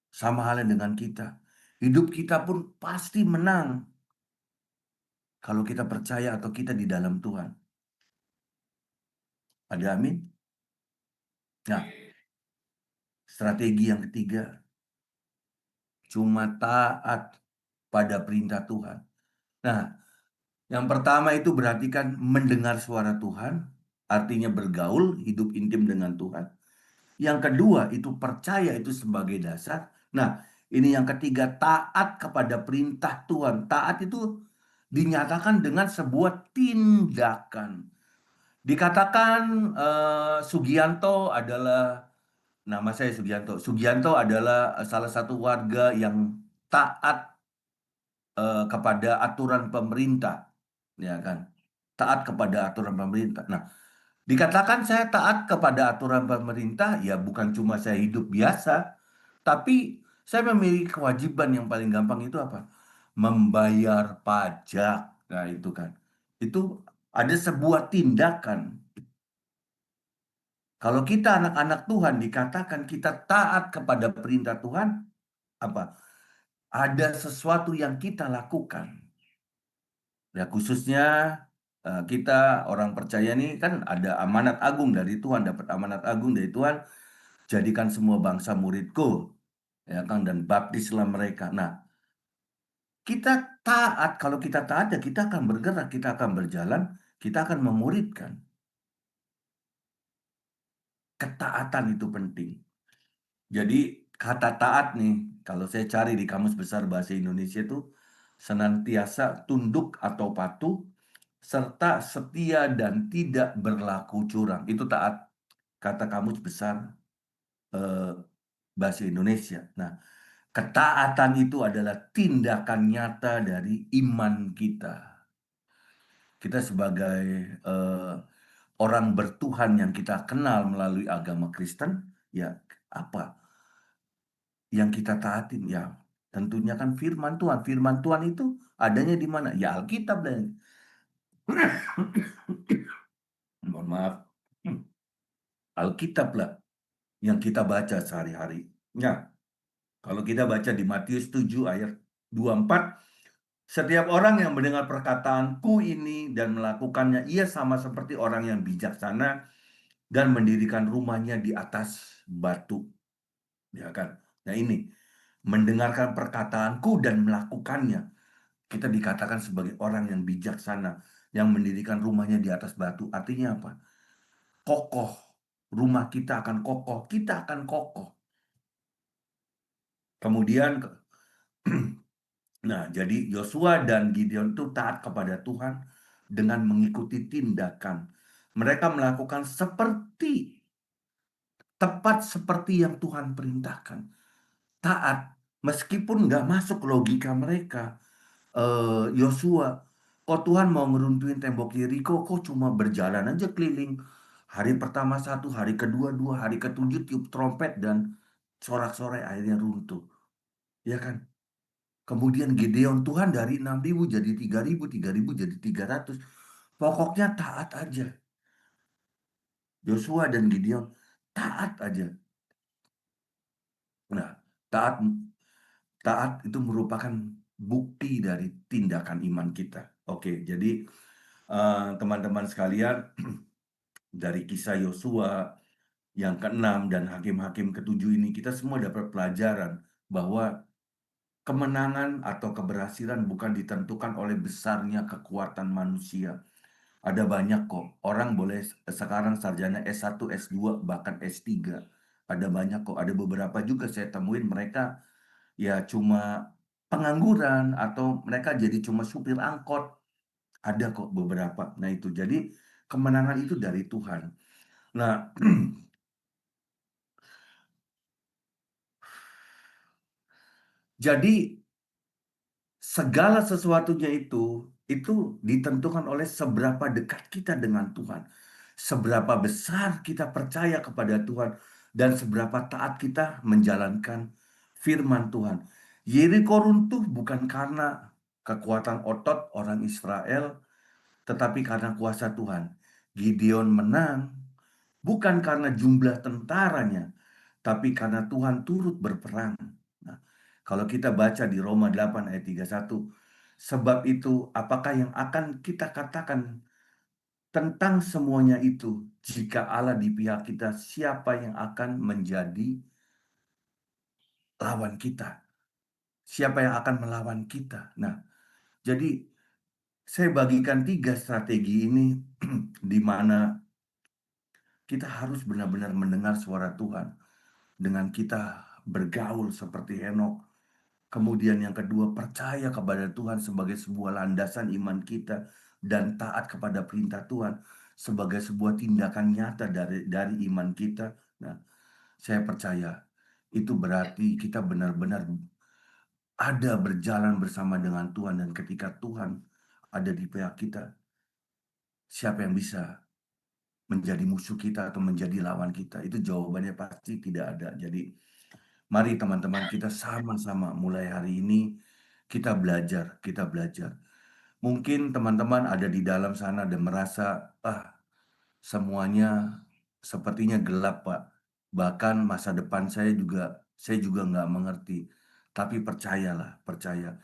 A: Sama halnya dengan kita. Hidup kita pun pasti menang. Kalau kita percaya atau kita di dalam Tuhan. Ada amin? Nah, strategi yang ketiga, cuma taat pada perintah Tuhan. Nah, yang pertama itu berarti kan mendengar suara Tuhan, artinya bergaul, hidup intim dengan Tuhan. Yang kedua itu percaya itu sebagai dasar. Nah, ini yang ketiga taat kepada perintah Tuhan. Taat itu dinyatakan dengan sebuah tindakan. Dikatakan Sugianto adalah nama saya Sugianto. Sugianto adalah salah satu warga yang taat kepada aturan pemerintah, ya kan? Taat kepada aturan pemerintah. Nah, dikatakan saya taat kepada aturan pemerintah, ya bukan cuma saya hidup biasa, tapi saya memiliki kewajiban yang paling gampang itu apa? Membayar pajak. Nah, itu kan. Itu ada sebuah tindakan. Kalau kita anak-anak Tuhan dikatakan kita taat kepada perintah Tuhan, apa? Ada sesuatu yang kita lakukan. Ya khususnya kita orang percaya nih kan ada amanat agung dari Tuhan, dapat amanat agung dari Tuhan, jadikan semua bangsa muridku, ya kan, dan baptislah mereka. Nah, kita taat, kalau kita taat ya kita akan bergerak, kita akan berjalan, kita akan memuridkan. Ketaatan itu penting. Jadi kata taat nih, kalau saya cari di Kamus Besar Bahasa Indonesia itu senantiasa tunduk atau patuh, serta setia dan tidak berlaku curang. Itu taat, kata Kamus Besar eh, Bahasa Indonesia. Nah, ketaatan itu adalah tindakan nyata dari iman kita. Kita sebagai eh, orang bertuhan yang kita kenal melalui agama Kristen, ya apa yang kita taatin? Ya tentunya kan firman Tuhan. Firman Tuhan itu adanya di mana? Ya Alkitab dan mohon maaf, Alkitab lah yang kita baca sehari-hari. Ya, kalau kita baca di Matius 7 ayat 24, setiap orang yang mendengar perkataanku ini dan melakukannya, ia sama seperti orang yang bijaksana dan mendirikan rumahnya di atas batu. Ya kan? Nah ini, mendengarkan perkataanku dan melakukannya. Kita dikatakan sebagai orang yang bijaksana, yang mendirikan rumahnya di atas batu. Artinya apa? Kokoh. Rumah kita akan kokoh. Kita akan kokoh. Kemudian, nah, jadi Yosua dan Gideon itu taat kepada Tuhan dengan mengikuti tindakan. Mereka melakukan tepat seperti yang Tuhan perintahkan. Taat, meskipun nggak masuk logika mereka. Yosua, kok Tuhan mau ngeruntuhin tembok Yeriko, kok cuma berjalan aja keliling. Hari pertama satu, hari kedua dua, hari ketujuh tiup trompet dan sorak-sorai akhirnya runtuh. Ya kan? Kemudian Gideon, Tuhan dari 6.000 jadi 3.000, 3.000 jadi 300. Pokoknya taat aja. Yosua dan Gideon taat aja. Nah, taat taat itu merupakan bukti dari tindakan iman kita. Oke, jadi teman-teman sekalian, dari kisah Yosua yang keenam dan hakim-hakim ketujuh ini kita semua dapat pelajaran bahwa kemenangan atau keberhasilan bukan ditentukan oleh besarnya kekuatan manusia. Ada banyak kok. Orang boleh sekarang sarjana S1, S2, bahkan S3. Ada banyak kok. Ada beberapa juga saya temuin mereka ya cuma pengangguran atau mereka jadi cuma supir angkot. Ada kok beberapa. Nah itu. Jadi kemenangan itu dari Tuhan. Nah, jadi segala sesuatunya itu ditentukan oleh seberapa dekat kita dengan Tuhan, seberapa besar kita percaya kepada Tuhan, dan seberapa taat kita menjalankan firman Tuhan. Yeriko runtuh bukan karena kekuatan otot orang Israel, tetapi karena kuasa Tuhan. Gideon menang bukan karena jumlah tentaranya, tapi karena Tuhan turut berperang. Nah, kalau kita baca di Roma 8 ayat 31, sebab itu apakah yang akan kita katakan tentang semuanya itu? Jika Allah di pihak kita, siapa yang akan menjadi lawan kita? Siapa yang akan melawan kita? Nah, jadi saya bagikan 3 strategi ini di mana kita harus benar-benar mendengar suara Tuhan dengan kita bergaul seperti Henok. Kemudian yang kedua, percaya kepada Tuhan sebagai sebuah landasan iman kita dan taat kepada perintah Tuhan. sebagai sebuah tindakan nyata dari iman kita. Nah, saya percaya itu berarti kita benar-benar ada berjalan bersama dengan Tuhan, dan ketika Tuhan ada di pihak kita, siapa yang bisa menjadi musuh kita atau menjadi lawan kita? Itu jawabannya pasti tidak ada. Jadi mari teman-teman, kita sama-sama mulai hari ini kita belajar, kita belajar. Mungkin teman-teman ada di dalam sana dan merasa, semuanya sepertinya gelap, Pak. Bahkan masa depan saya juga nggak mengerti. Tapi percayalah, percaya.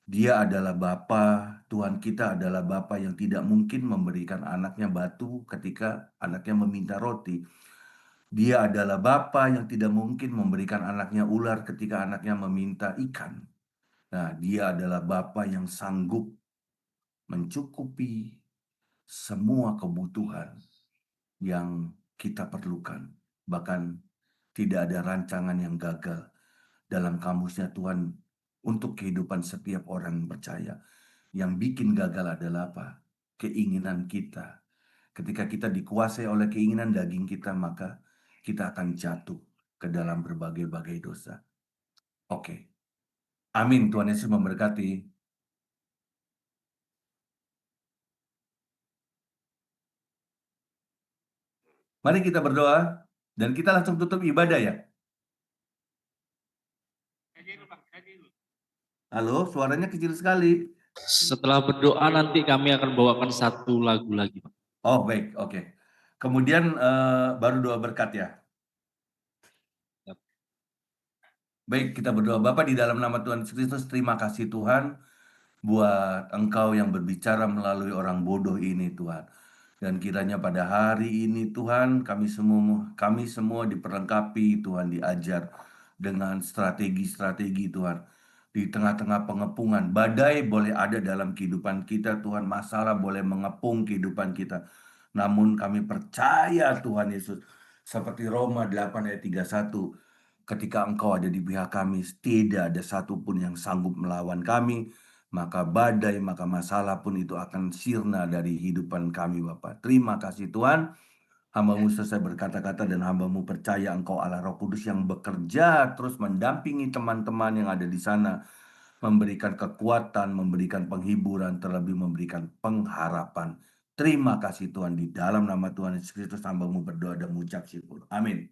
A: Dia adalah Bapa, Tuhan kita adalah Bapa yang tidak mungkin memberikan anaknya batu ketika anaknya meminta roti. Dia adalah Bapa yang tidak mungkin memberikan anaknya ular ketika anaknya meminta ikan. Nah, dia adalah Bapa yang sanggup mencukupi semua kebutuhan yang kita perlukan. Bahkan tidak ada rancangan yang gagal dalam kamusnya Tuhan untuk kehidupan setiap orang yang percaya. Yang bikin gagal adalah apa? Keinginan kita. Ketika kita dikuasai oleh keinginan daging kita, maka kita akan jatuh ke dalam berbagai-bagai dosa. Oke. Amin. Tuhan Yesus memberkati. Mari kita berdoa dan kita langsung tutup ibadah ya. Halo, suaranya kecil sekali.
B: Setelah berdoa nanti kami akan bawakan satu lagu lagi, Pak.
A: Oh, baik, oke. Kemudian baru doa berkat ya. Baik, kita berdoa. Bapa, di dalam nama Tuhan Yesus Kristus, terima kasih Tuhan buat Engkau yang berbicara melalui orang bodoh ini, Tuhan. Dan kiranya pada hari ini Tuhan, kami semua diperlengkapi, Tuhan, diajar dengan strategi-strategi, Tuhan. Di tengah-tengah pengepungan, badai boleh ada dalam kehidupan kita, Tuhan. Masalah boleh mengepung kehidupan kita. Namun kami percaya, Tuhan Yesus, seperti Roma 8 ayat 31, ketika Engkau ada di pihak kami, tidak ada satupun yang sanggup melawan kami. Maka badai, maka masalah pun itu akan sirna dari hidupan kami, Bapak. Terima kasih Tuhan. Hamba-Mu selesai berkata-kata dan hamba-Mu percaya Engkau Allah Roh Kudus yang bekerja terus mendampingi teman-teman yang ada di sana, memberikan kekuatan, memberikan penghiburan, terlebih memberikan pengharapan. Terima kasih Tuhan, di dalam nama Tuhan Yesus Kristus hamba-Mu berdoa dan mengucap syukur. Amin.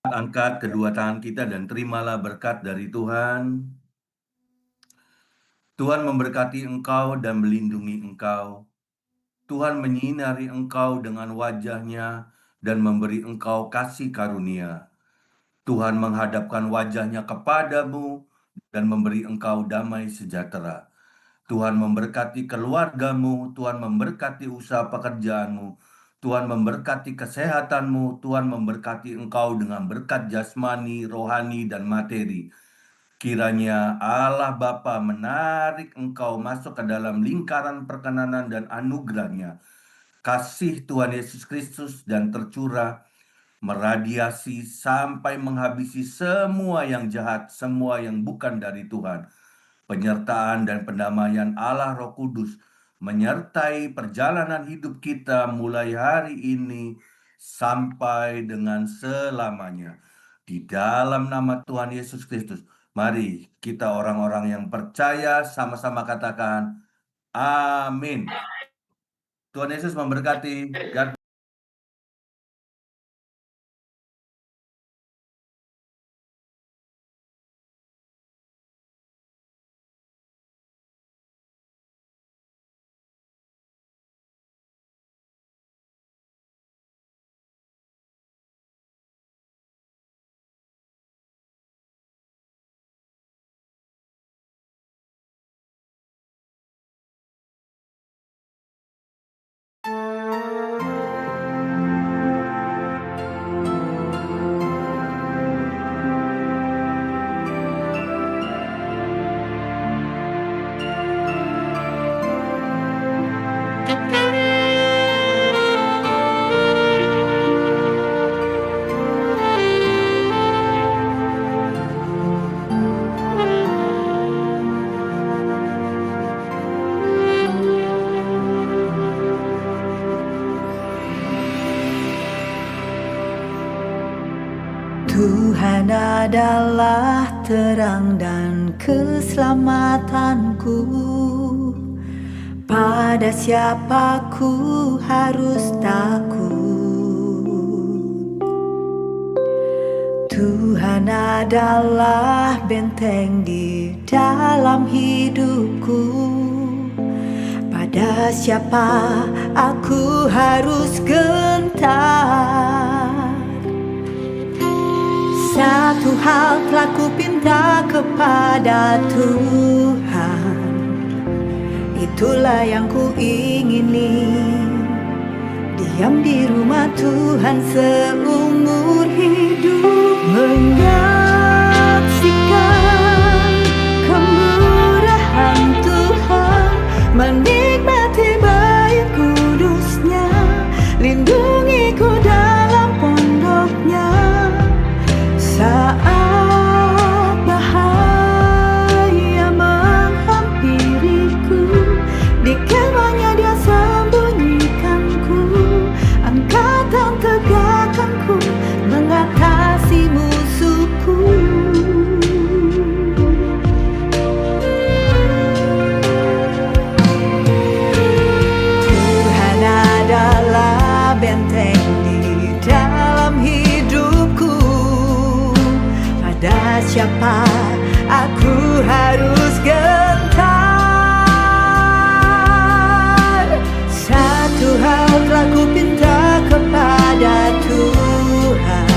A: Angkat kedua tangan kita dan terimalah berkat dari Tuhan. Tuhan memberkati engkau dan melindungi engkau. Tuhan menyinari engkau dengan wajah-Nya dan memberi engkau kasih karunia. Tuhan menghadapkan wajah-Nya kepadamu dan memberi engkau damai sejahtera. Tuhan memberkati keluargamu, Tuhan memberkati usaha pekerjaanmu, Tuhan memberkati kesehatanmu, Tuhan memberkati engkau dengan berkat jasmani, rohani, dan materi. Kiranya Allah Bapa menarik engkau masuk ke dalam lingkaran perkenanan dan anugerah-Nya. Kasih Tuhan Yesus Kristus dan tercurah, meradiasi sampai menghabisi semua yang jahat, semua yang bukan dari Tuhan. Penyertaan dan pendamaian Allah Roh Kudus menyertai perjalanan hidup kita mulai hari ini sampai dengan selamanya. Di dalam nama Tuhan Yesus Kristus, mari kita orang-orang yang percaya sama-sama katakan, amin. Tuhan Yesus memberkati. God
C: Tuhan adalah terang dan keselamatanku. Pada siapa ku harus takut? Tuhan adalah benteng di dalam hidupku. Pada siapa aku harus gentar? Satu hal telah ku pinta kepada Tuhan, itulah yang ku ingini, diam di rumah Tuhan seumur hidup, menyaksikan kemurahan Tuhan, menikmati bait kudusnya, lindungi ku dalam pondoknya. Saat bahaya menghampiriku, di kemahnya Dia sembunyikanku, angkat dan tegakkanku, mengatasi musuhku. Tuhan adalah benteng di dalam hidupku. Pada siapa aku harus gentar? Satu hal telah ku pinta kepada Tuhan,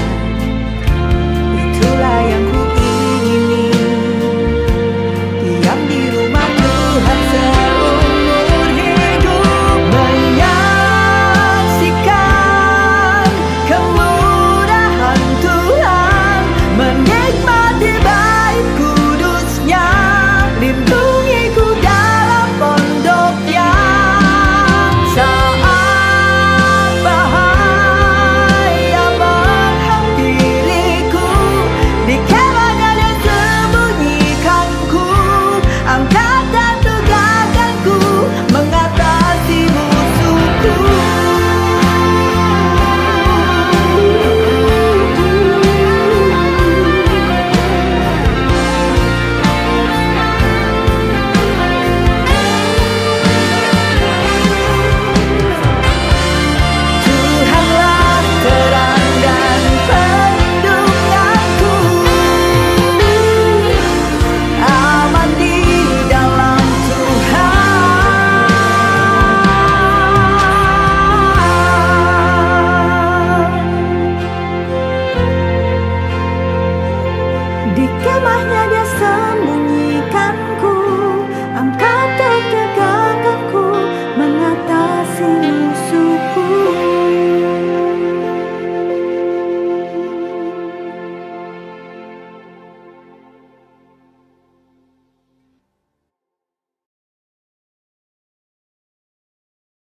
C: itulah yang ku ingini, diam di rumah Tuhan seumur hidup, menyaksikan kemurahan Tuhan, menikmati bait kudusnya, lindungi ku dalam pondoknya. Saat bahaya menghampiriku, di kemahnya Dia sembunyikanku, angkat dan tegakkanku, mengatasi musuhku. Tuhanlah terang dan perlindunganku, aman di dalam Tuhan. Di kemahnya Dia sembunyikanku, angkat